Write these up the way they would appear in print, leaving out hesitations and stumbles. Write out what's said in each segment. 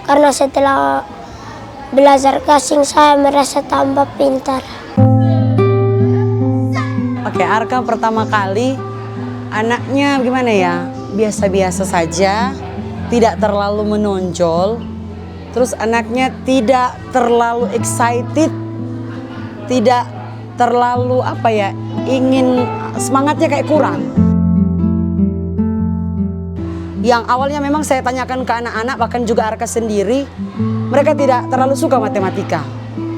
Karena setelah belajar gasing saya merasa tambah pintar. Oke, Arka pertama kali anaknya gimana ya? Biasa-biasa saja, tidak terlalu menonjol. Terus anaknya tidak terlalu excited, tidak terlalu ingin, semangatnya kayak kurang. Yang awalnya memang saya tanyakan ke anak-anak, bahkan juga Arka sendiri, mereka tidak terlalu suka matematika.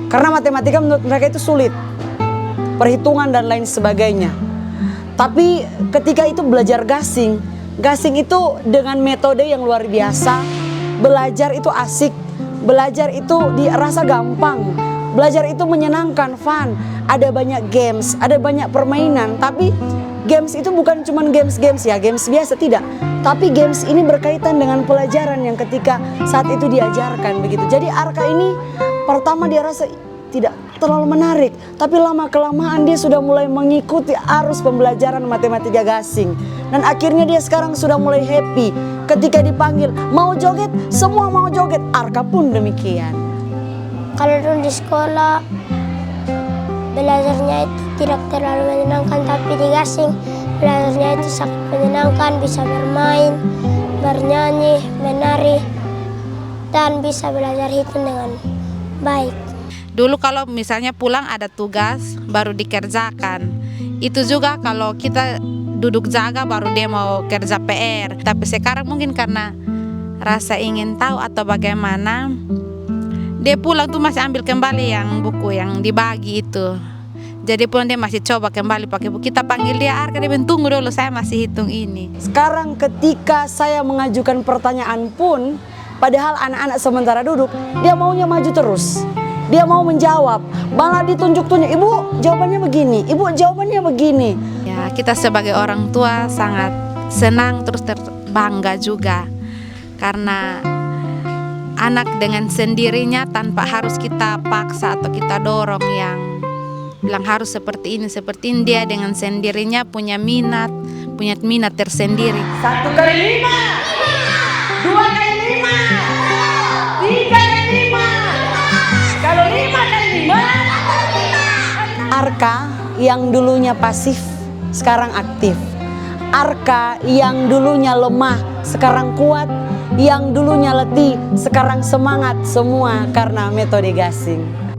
Karena matematika menurut mereka itu sulit, perhitungan dan lain sebagainya. Tapi ketika itu belajar gasing itu dengan metode yang luar biasa. Belajar itu asik, belajar itu dirasa gampang, belajar itu menyenangkan, fun. Ada banyak games, ada banyak permainan. Tapi games itu bukan cuma games ya, games biasa tidak. Tapi games ini berkaitan dengan pelajaran yang ketika saat itu diajarkan begitu. Jadi Arka ini pertama dia rasa tidak terlalu menarik, tapi lama-kelamaan dia sudah mulai mengikuti arus pembelajaran matematika gasing. Dan akhirnya dia sekarang sudah mulai happy. Ketika dipanggil, mau joget, semua mau joget. Arka pun demikian. Kalau dulu di sekolah belajarnya itu tidak terlalu menyenangkan, tapi di gasing belajarnya itu sangat menyenangkan, bisa bermain, bernyanyi, menari, dan bisa belajar hitung dengan baik. Dulu kalau misalnya pulang ada tugas baru dikerjakan. Itu juga kalau kita duduk jaga baru dia mau kerja PR. Tapi sekarang mungkin karena rasa ingin tahu atau bagaimana, dia pulang tuh masih ambil kembali yang buku yang dibagi itu. Jadi pun dia masih coba kembali pakai buku. Kita panggil dia, Arka, dia bilang, tunggu dulu saya masih hitung ini. Sekarang ketika saya mengajukan pertanyaan pun, padahal anak-anak sementara duduk, dia maunya maju terus. Dia mau menjawab, malah ditunjuk-tunjuk, ibu jawabannya begini, ibu jawabannya begini. Ya, kita sebagai orang tua sangat senang terus terbangga juga. Karena anak dengan sendirinya tanpa harus kita paksa atau kita dorong yang bilang harus seperti ini, dia dengan sendirinya punya minat tersendiri. 1 kali 5, 2 kali 5, 3 kali 5. Kalau 5 kali 5. Arka yang dulunya pasif sekarang aktif. Arka yang dulunya lemah sekarang kuat. Yang dulunya letih sekarang semangat, semua karena metode gasing.